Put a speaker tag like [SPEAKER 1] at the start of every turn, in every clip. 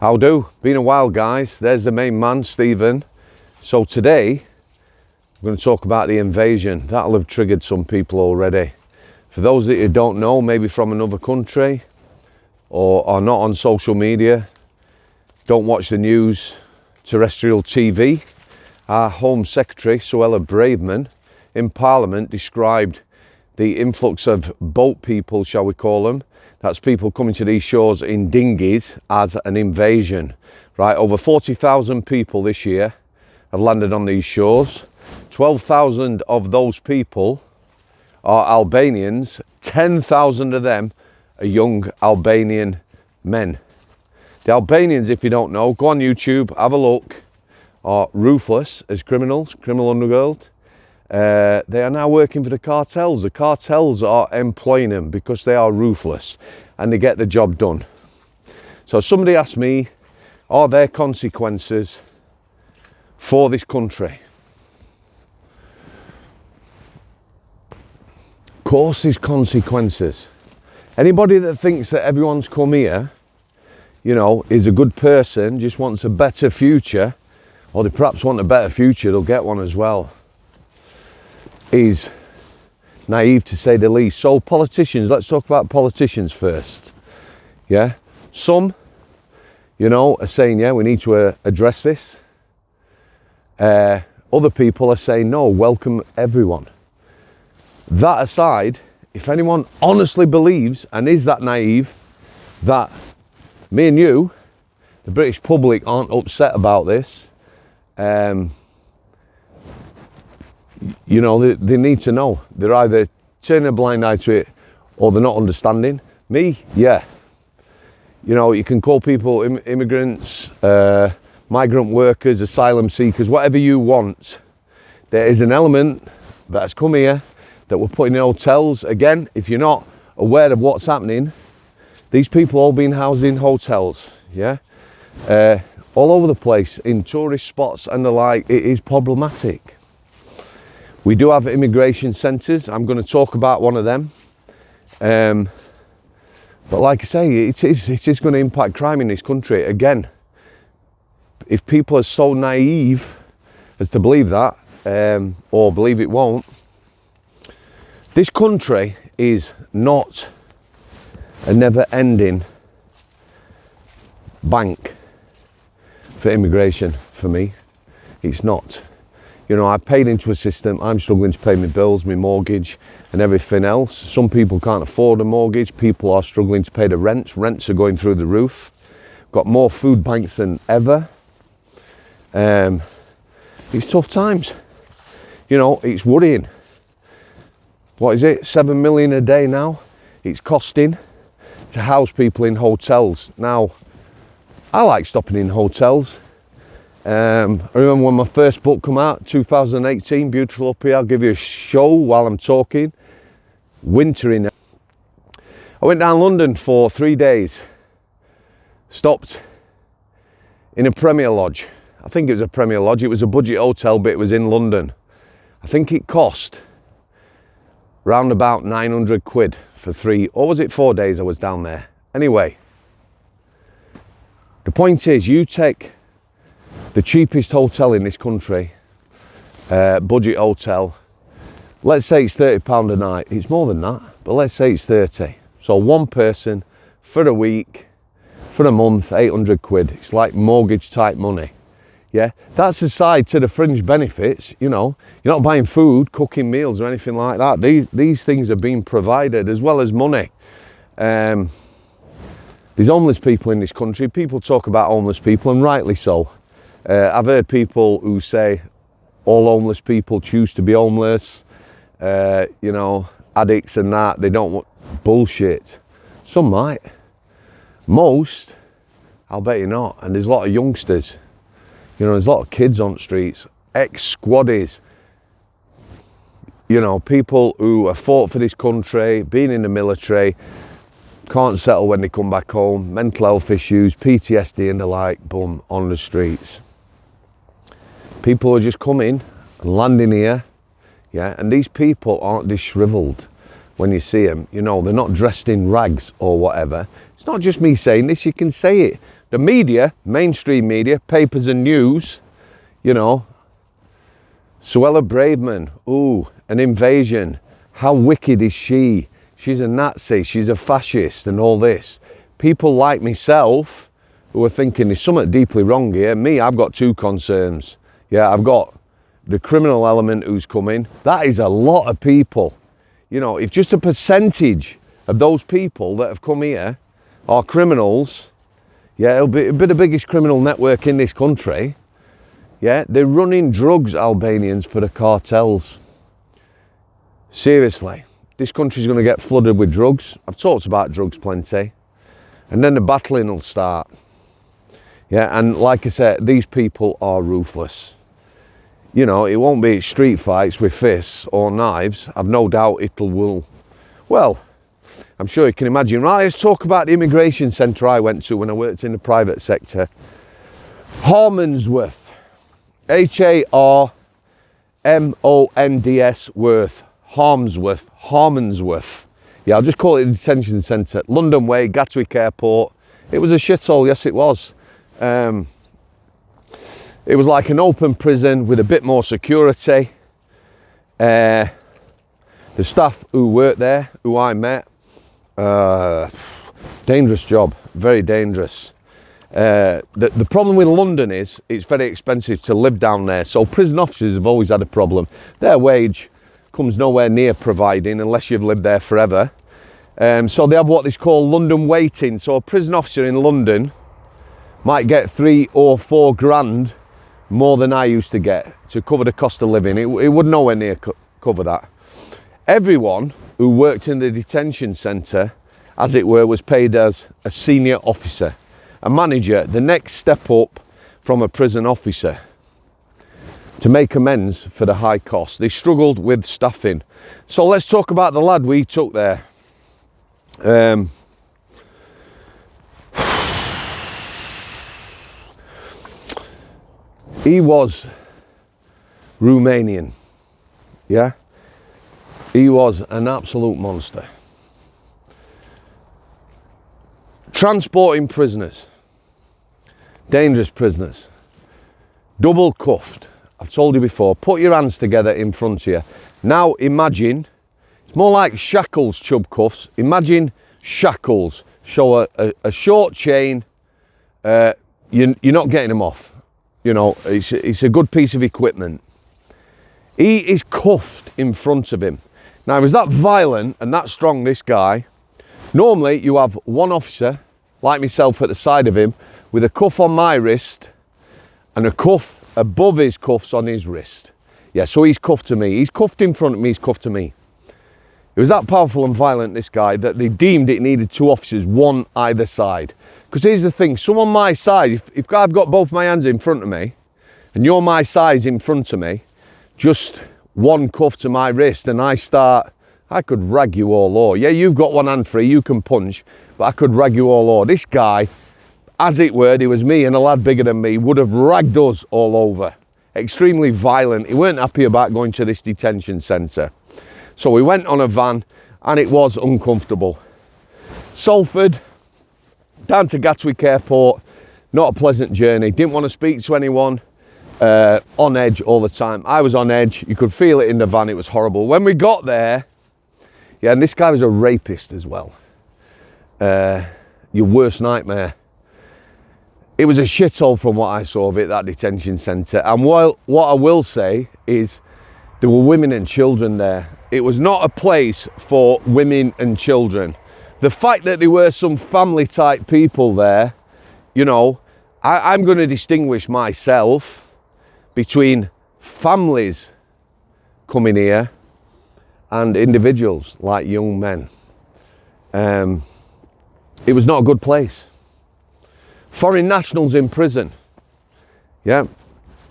[SPEAKER 1] How do? Been a while, guys. There's the main man, Stephen. So today, we're going to talk about the invasion. That'll have triggered some people already. For those that you don't know, maybe from another country or are not on social media, don't watch the news, terrestrial TV, our Home Secretary, Suella Braverman, in Parliament described the influx of boat people, shall we call them, that's people coming to these shores in dinghies, as an invasion. Right, over 40,000 people this year have landed on these shores. 12,000 of those people are Albanians. 10,000 of them are young Albanian men. The Albanians, if you don't know, go on YouTube, have a look, are ruthless as criminals, criminal underworld. They are now working for the cartels. The cartels are employing them because they are ruthless and they get the job done. So somebody asked me, are there consequences for this country? Of course there's consequences. Anybody that thinks that everyone's come here, you know, is a good person, just wants a better future, or they perhaps want a better future, they'll get one as well, is naive to say the least. So politicians, let's talk about politicians first. Yeah, some, you know, are saying, yeah, we need to address this. Other people are saying, no, welcome everyone. That aside, if anyone honestly believes and is that naive that me and you, the British public, aren't upset about this, you know, they need to know. They're either turning a blind eye to it or they're not understanding. Me, yeah. You know, you can call people immigrants, migrant workers, asylum seekers, whatever you want. There is an element that has come here that we're putting in hotels. Again, if you're not aware of what's happening, these people all being housed in hotels, yeah? All over the place, in tourist spots and the like. It is problematic. We do have immigration centres. I'm going to talk about one of them. But like I say, it is going to impact crime in this country. Again, if people are so naive as to believe that, or believe it won't, this country is not a never-ending bank for immigration for me. It's not. You know, I paid into a system. I'm struggling to pay my bills, my mortgage and everything else. Some people can't afford a mortgage. People are struggling to pay the rents. Rents are going through the roof. Got more food banks than ever. It's tough times. You know, it's worrying. What is it? 7 million a day now it's costing to house people in hotels. Now, I like stopping in hotels. I remember when my first book come out, 2018, beautiful up here. I'll give you a show while I'm talking. Wintering. I went down London for 3 days. Stopped in a Premier Lodge. I think it was a Premier Lodge. It was a budget hotel, but it was in London. I think it cost round about 900 quid for 3, or was it 4 days I was down there? Anyway, the point is, you take the cheapest hotel in this country, budget hotel, let's say it's £30 a night. It's more than that, but let's say it's 30. So one person for a week, for a month, 800 quid. It's like mortgage type money. Yeah, that's aside to the fringe benefits. You know, you're not buying food, cooking meals or anything like that. These things are being provided as well as money. There's homeless people in this country. People talk about homeless people, and rightly so. I've heard people who say all homeless people choose to be homeless, you know, addicts and that. They don't want bullshit. Some might. Most, I'll bet you not. And there's a lot of youngsters. You know, there's a lot of kids on the streets, ex-squaddies. You know, people who have fought for this country, been in the military, can't settle when they come back home, mental health issues, PTSD and the like, boom, on the streets. People are just coming and landing here, yeah, and these people aren't disheveled when you see them. You know, they're not dressed in rags or whatever. It's not just me saying this, you can say it. The media, mainstream media, papers and news, you know, Suella Braverman, ooh, an invasion. How wicked is she? She's a Nazi, she's a fascist and all this. People like myself who are thinking there's something deeply wrong here. Me, I've got two concerns. Yeah, I've got the criminal element who's coming. That is a lot of people. You know, if just a percentage of those people that have come here are criminals, yeah, it'll be the biggest criminal network in this country. Yeah, they're running drugs, Albanians, for the cartels. Seriously, this country's going to get flooded with drugs. I've talked about drugs plenty. And then the battling will start. Yeah, and like I said, these people are ruthless. You know, it won't be street fights with fists or knives. I've no doubt well, I'm sure you can imagine. Right, let's talk about the immigration centre I went to when I worked in the private sector. Harmondsworth. Harmonds Worth. Harmondsworth. Yeah, I'll just call it a detention centre. London Way, Gatwick Airport. It was a shithole, yes it was. It was like an open prison with a bit more security. The staff who worked there, who I met, dangerous job, very dangerous. The problem with London is it's very expensive to live down there. So prison officers have always had a problem. Their wage comes nowhere near providing unless you've lived there forever. So they have what is called London waiting. So a prison officer in London might get 3 or 4 grand more than I used to get to cover the cost of living. It would nowhere near cover that. Everyone who worked in the detention centre, as it were, was paid as a senior officer, a manager, the next step up from a prison officer, to make amends for the high cost. They struggled with staffing. So let's talk about the lad we took there. He was Romanian, yeah? He was an absolute monster. Transporting prisoners, dangerous prisoners, double cuffed. I've told you before, put your hands together in front of you. Now imagine, it's more like shackles, chub cuffs. Imagine shackles, show a short chain, you're not getting them off. You know, it's a good piece of equipment. He is cuffed in front of him. Now, he was that violent and that strong, this guy. Normally, you have one officer, like myself, at the side of him, with a cuff on my wrist and a cuff above his cuffs on his wrist. Yeah, so he's cuffed to me. He's cuffed in front of me, he's cuffed to me. He was that powerful and violent, this guy, that they deemed it needed 2 officers, one either side. Because here's the thing, someone my size, if I've got both my hands in front of me, and you're my size in front of me, just one cuff to my wrist, and I could rag you all over. Yeah, you've got one hand free, you can punch, but I could rag you all over. This guy, as it were, it was me and a lad bigger than me, would have ragged us all over. Extremely violent. He weren't happy about going to this detention centre. So we went on a van, and it was uncomfortable. Salford, down to Gatwick Airport, not a pleasant journey. Didn't want to speak to anyone, on edge all the time. I was on edge, you could feel it in the van, it was horrible. When we got there, yeah, and this guy was a rapist as well. Your worst nightmare. It was a shithole from what I saw of it, that detention centre. And what I will say is there were women and children there. It was not a place for women and children. The fact that there were some family type people there, you know, I'm going to distinguish myself between families coming here and individuals like young men. It was not a good place. Foreign nationals in prison. Yeah,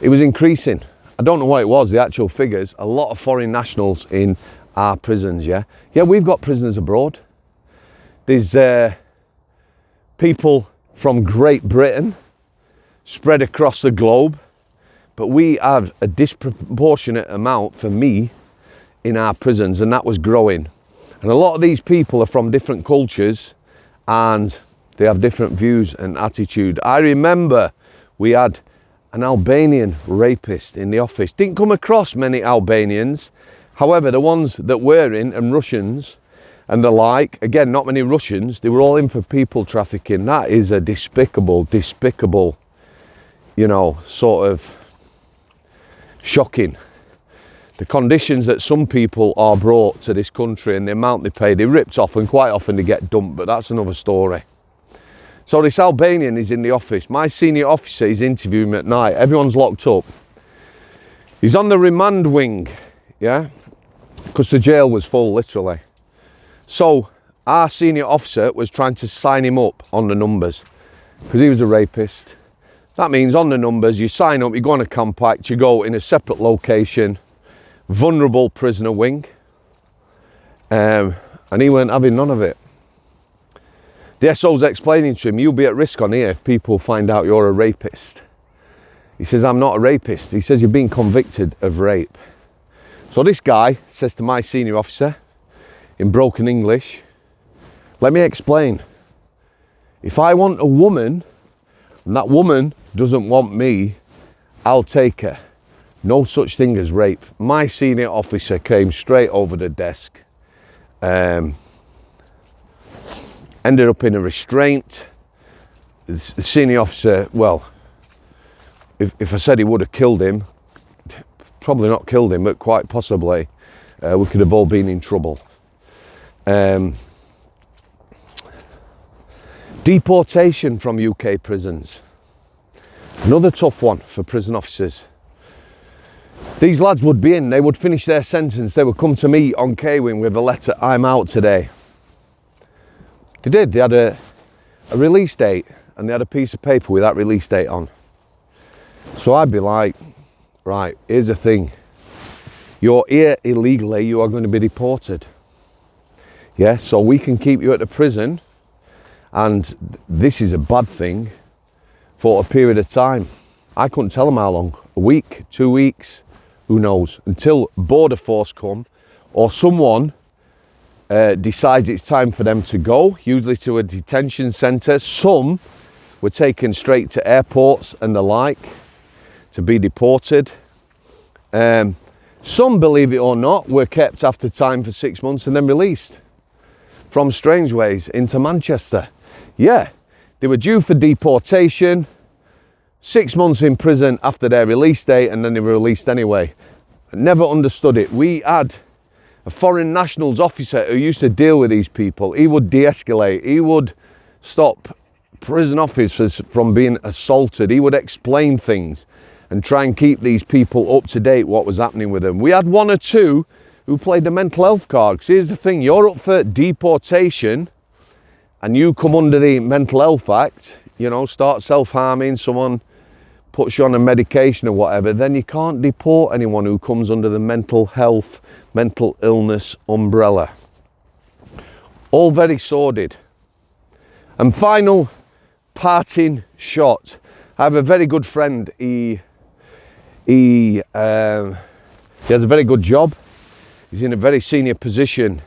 [SPEAKER 1] it was increasing. I don't know what it was, the actual figures. A lot of foreign nationals in our prisons, yeah. Yeah, we've got prisoners abroad. There's people from Great Britain spread across the globe, but we have a disproportionate amount, for me, in our prisons, and that was growing. And a lot of these people are from different cultures, and They have different views and attitude. I remember we had an Albanian rapist in the office. Didn't come across many Albanians. However, the ones that were in, and Russians and the like, again, not many Russians, they were all in for people trafficking. That is a despicable, you know, sort of shocking. The conditions that some people are brought to this country and the amount they pay, they're ripped off, and quite often they get dumped, but that's another story. So this Albanian is in the office. My senior officer is interviewing me at night. Everyone's locked up. He's on the remand wing, yeah? Because the jail was full, literally. So our senior officer was trying to sign him up on the numbers because he was a rapist. That means on the numbers, you sign up, you go on a compact, you go in a separate location, vulnerable prisoner wing. And he weren't having none of it. The SO's explaining to him, you'll be at risk on here if people find out you're a rapist. He says, I'm not a rapist. He says, you've been convicted of rape. So this guy says to my senior officer in broken English, let me explain. If I want a woman and that woman doesn't want me, I'll take her. No such thing as rape. My senior officer came straight over the desk. Ended up in a restraint. The senior officer, well, if I said he would have killed him, probably not killed him, but quite possibly, we could have all been in trouble. Deportation from UK prisons. Another tough one for prison officers. These lads would be in, they would finish their sentence, they would come to me on K-Wing with a letter, I'm out today. They did, they had a release date and they had a piece of paper with that release date on. So I'd be like, right, here's the thing. You're here illegally, you are going to be deported. Yeah, so we can keep you at the prison, and this is a bad thing, for a period of time. I couldn't tell them how long, a week, 2 weeks, who knows, until border force come, or someone decides it's time for them to go, usually to a detention centre. Some were taken straight to airports and the like to be deported. Some, believe it or not, were kept after time for 6 months and then released from Strangeways into Manchester. Yeah, they were due for deportation, 6 months in prison after their release date, and then they were released anyway. I never understood it. We had a foreign nationals officer who used to deal with these people. He would de-escalate. He would stop prison officers from being assaulted. He would explain things and try and keep these people up to date what was happening with them. We had one or two who played the mental health card. Because here's the thing, you're up for deportation and you come under the Mental Health Act, you know, start self-harming, someone puts you on a medication or whatever, then you can't deport anyone who comes under the mental health, mental illness umbrella. All very sordid. And final parting shot. I have a very good friend. He has a very good job. He's in a very senior position.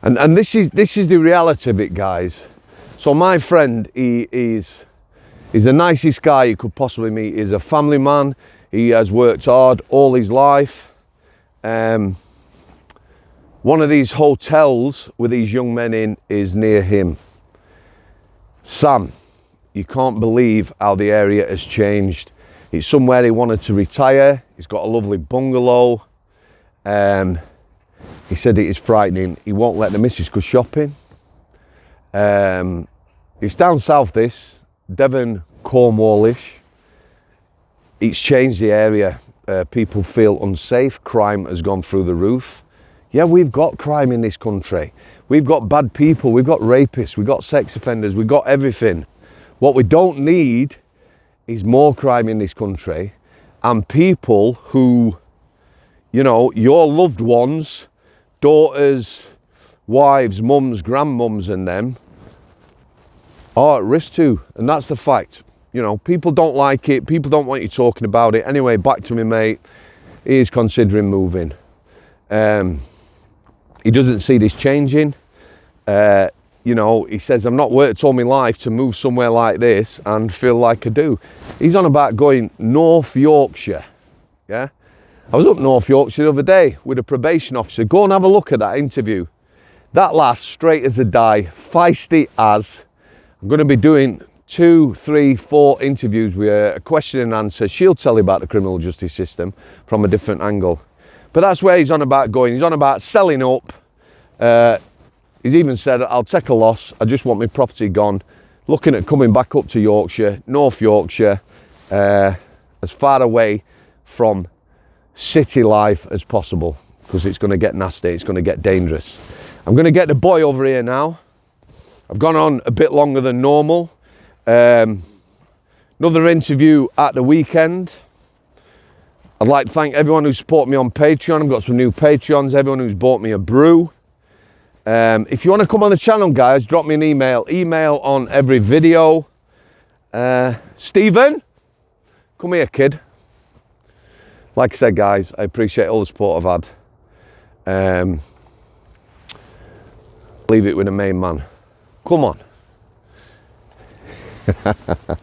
[SPEAKER 1] And this is the reality of it, guys. So my friend, he's the nicest guy you could possibly meet. He's a family man. He has worked hard all his life. One of these hotels with these young men in is near him. Sam, you can't believe how the area has changed. It's somewhere he wanted to retire. He's got a lovely bungalow. He said it is frightening. He won't let the missus go shopping. It's down south, this, Devon, Cornwallish. It's changed the area. People feel unsafe. Crime has gone through the roof. Yeah, we've got crime in this country. We've got bad people. We've got rapists. We've got sex offenders. We've got everything. What we don't need is more crime in this country, and people who, you know, your loved ones, daughters, wives, mums, grandmums and them are at risk too. And that's the fact. You know, people don't like it. People don't want you talking about it. Anyway, back to me mate. He is considering moving. He doesn't see this changing. you know, he says, I've not worked all my life to move somewhere like this and feel like I do. He's on about going North Yorkshire, yeah? I was up North Yorkshire the other day with a probation officer. Go and have a look at that interview. That lass, straight as a die, feisty as. I'm going to be doing 2, 3, 4 interviews with a question and answer. She'll tell you about the criminal justice system from a different angle. But that's where he's on about going. He's on about selling up. He's even said, I'll take a loss. I just want my property gone. Looking at coming back up to Yorkshire, North Yorkshire, as far away from city life as possible, because it's going to get nasty. It's going to get dangerous. I'm going to get the boy over here now. I've gone on a bit longer than normal. Another interview at the weekend. I'd like to thank everyone who supported me on Patreon. I've got some new Patreons, everyone who's bought me a brew. If you want to come on the channel, guys, drop me an email. Email on every video. Stephen, come here, kid. Like I said, guys, I appreciate all the support I've had. Leave it with the main man. Come on.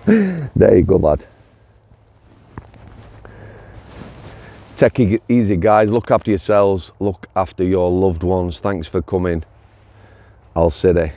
[SPEAKER 1] There you go, lad. Take it easy, guys. Look after yourselves. Look after your loved ones. Thanks for coming. Al City.